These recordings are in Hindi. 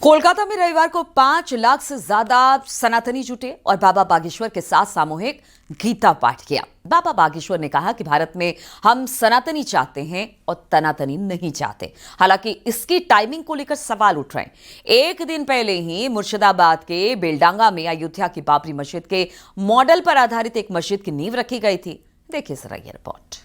कोलकाता में रविवार को 5 लाख से ज्यादा सनातनी जुटे और बाबा बागेश्वर के साथ सामूहिक गीता पाठ किया। बाबा बागेश्वर ने कहा कि भारत में हम सनातनी चाहते हैं और तनातनी नहीं चाहते। हालांकि इसकी टाइमिंग को लेकर सवाल उठ रहे हैं। एक दिन पहले ही मुर्शिदाबाद के बेलडांगा में अयोध्या की बाबरी मस्जिद के मॉडल पर आधारित एक मस्जिद की नींव रखी गई थी। देखिए जरा ये रिपोर्ट।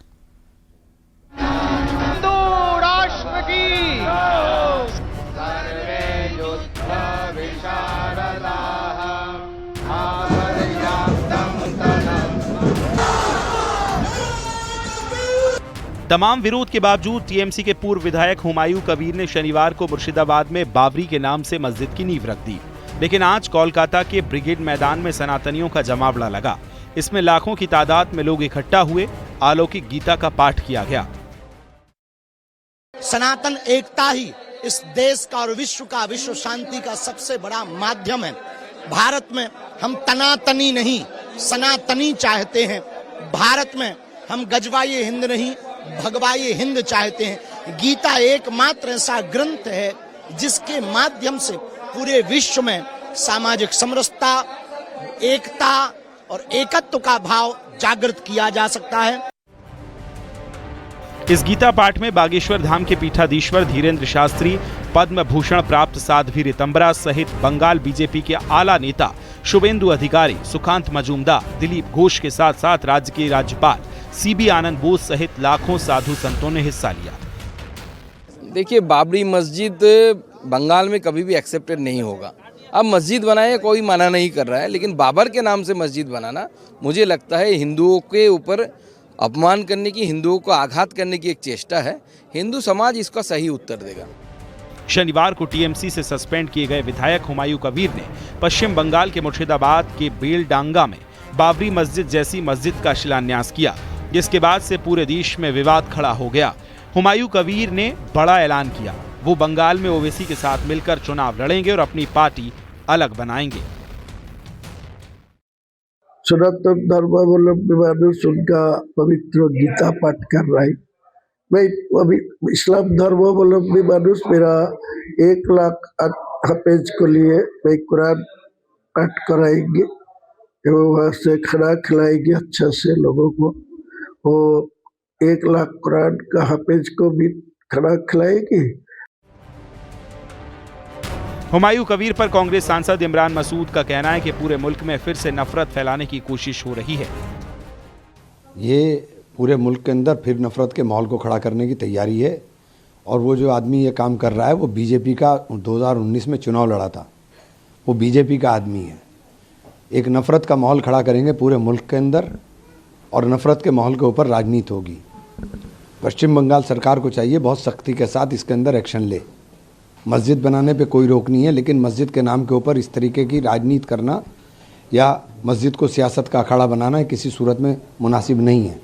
तमाम विरोध के बावजूद टीएमसी के पूर्व विधायक हुमायूं कबीर ने शनिवार को मुर्शिदाबाद में बाबरी के नाम से मस्जिद की नींव रख दी। लेकिन आज कोलकाता के ब्रिगेड मैदान में सनातनियों का जमावड़ा लगा। इसमें लाखों की तादाद में लोग इकट्ठा हुए। अलौकिक गीता का पाठ किया गया। सनातन एकता ही इस देश का और विश्व का, विश्व शांति का सबसे बड़ा माध्यम है। भारत में हम तनातनी नहीं सनातनी चाहते हैं। भारत में हम गजवाए हिंद नहीं भगवाए हिंद चाहते हैं। गीता एकमात्र ऐसा ग्रंथ है जिसके माध्यम से पूरे विश्व में सामाजिक समरसता, एकता और एकत्व का भाव जागृत किया जा सकता है। इस गीता पाठ में बागेश्वर धाम के पीठाधीश्वर धीरेन्द्र शास्त्री, पद्म भूषण प्राप्त साध्वी रितंबरा सहित बंगाल बीजेपी के आला नेता शुभेंदु अधिकारी, सुकांत मजूमदार, दिलीप घोष के साथ साथ राज्य के राज्यपाल सीबी आनंद बोस सहित लाखों साधु संतों ने हिस्सा लिया। देखिए, बाबरी मस्जिद बंगाल में कभी भी एक्सेप्टेड नहीं होगा। अब मस्जिद बनाए कोई मना नहीं कर रहा है, लेकिन बाबर के नाम से मस्जिद बनाना मुझे लगता है हिंदुओं के ऊपर अपमान करने की, हिंदुओं को आघात करने की एक चेष्टा है। हिंदू समाज इसका सही उत्तर देगा। शनिवार को टीएमसी से सस्पेंड किए गए विधायक हुमायूं कबीर ने पश्चिम बंगाल के मुर्शिदाबाद के बेलडांगा में बाबरी मस्जिद जैसी मस्जिद का शिलान्यास किया, जिसके बाद से पूरे देश में विवाद खड़ा हो गया। हुमायूं कबीर ने बड़ा ऐलान किया, वो बंगाल में ओवैसी के साथ मिलकर चुनाव लड़ेंगे और अपनी पार्टी अलग बनाएंगे। सनातन धर्मावलंबी मानुष उनका पवित्र गीता पाठ कर रहा है। मैं अभी इस्लाम धर्मावलंबी मानुष मेरा 1 लाख हाफिज को लिए मैं कुरान पाठ कराएंगे एवं वहाँ से खाना खिलाएंगे अच्छा से लोगों को। वो 1 लाख कुरान का हाफिज को भी खाना खिलाएंगे। हुमायूं कबीर पर कांग्रेस सांसद इमरान मसूद का कहना है कि पूरे मुल्क में फिर से नफरत फैलाने की कोशिश हो रही है। ये पूरे मुल्क के अंदर फिर नफरत के माहौल को खड़ा करने की तैयारी है। और वो जो आदमी ये काम कर रहा है वो बीजेपी का 2019 में चुनाव लड़ा था, वो बीजेपी का आदमी है। एक नफरत का माहौल खड़ा करेंगे पूरे मुल्क के अंदर और नफरत के माहौल के ऊपर राजनीति होगी। पश्चिम बंगाल सरकार को चाहिए बहुत सख्ती के साथ इसके अंदर एक्शन ले। मस्जिद बनाने पे कोई रोक नहीं है, लेकिन मस्जिद के नाम के ऊपर इस तरीके की राजनीति करना या मस्जिद को सियासत का अखाड़ा बनाना किसी सूरत में मुनासिब नहीं है।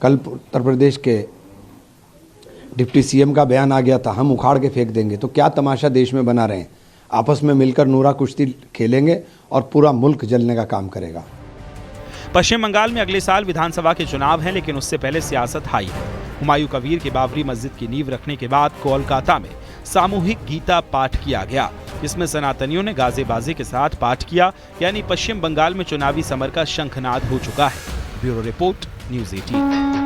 कल उत्तर प्रदेश के डिप्टी सीएम का बयान आ गया था, हम उखाड़ के फेंक देंगे। तो क्या तमाशा देश में बना रहे हैं। आपस में मिलकर नूरा कुश्ती खेलेंगे और पूरा मुल्क जलने का काम करेगा। पश्चिम बंगाल में अगले साल विधानसभा के चुनाव हैं, लेकिन उससे पहले सियासत हाई है। हुमायूं कबीर की बाबरी मस्जिद की नींव रखने के बाद कोलकाता में सामूहिक गीता पाठ किया गया, जिसमें सनातनियों ने गाजे बाजे के साथ पाठ किया। यानी पश्चिम बंगाल में चुनावी समर का शंखनाद हो चुका है। Bureau report, news 18।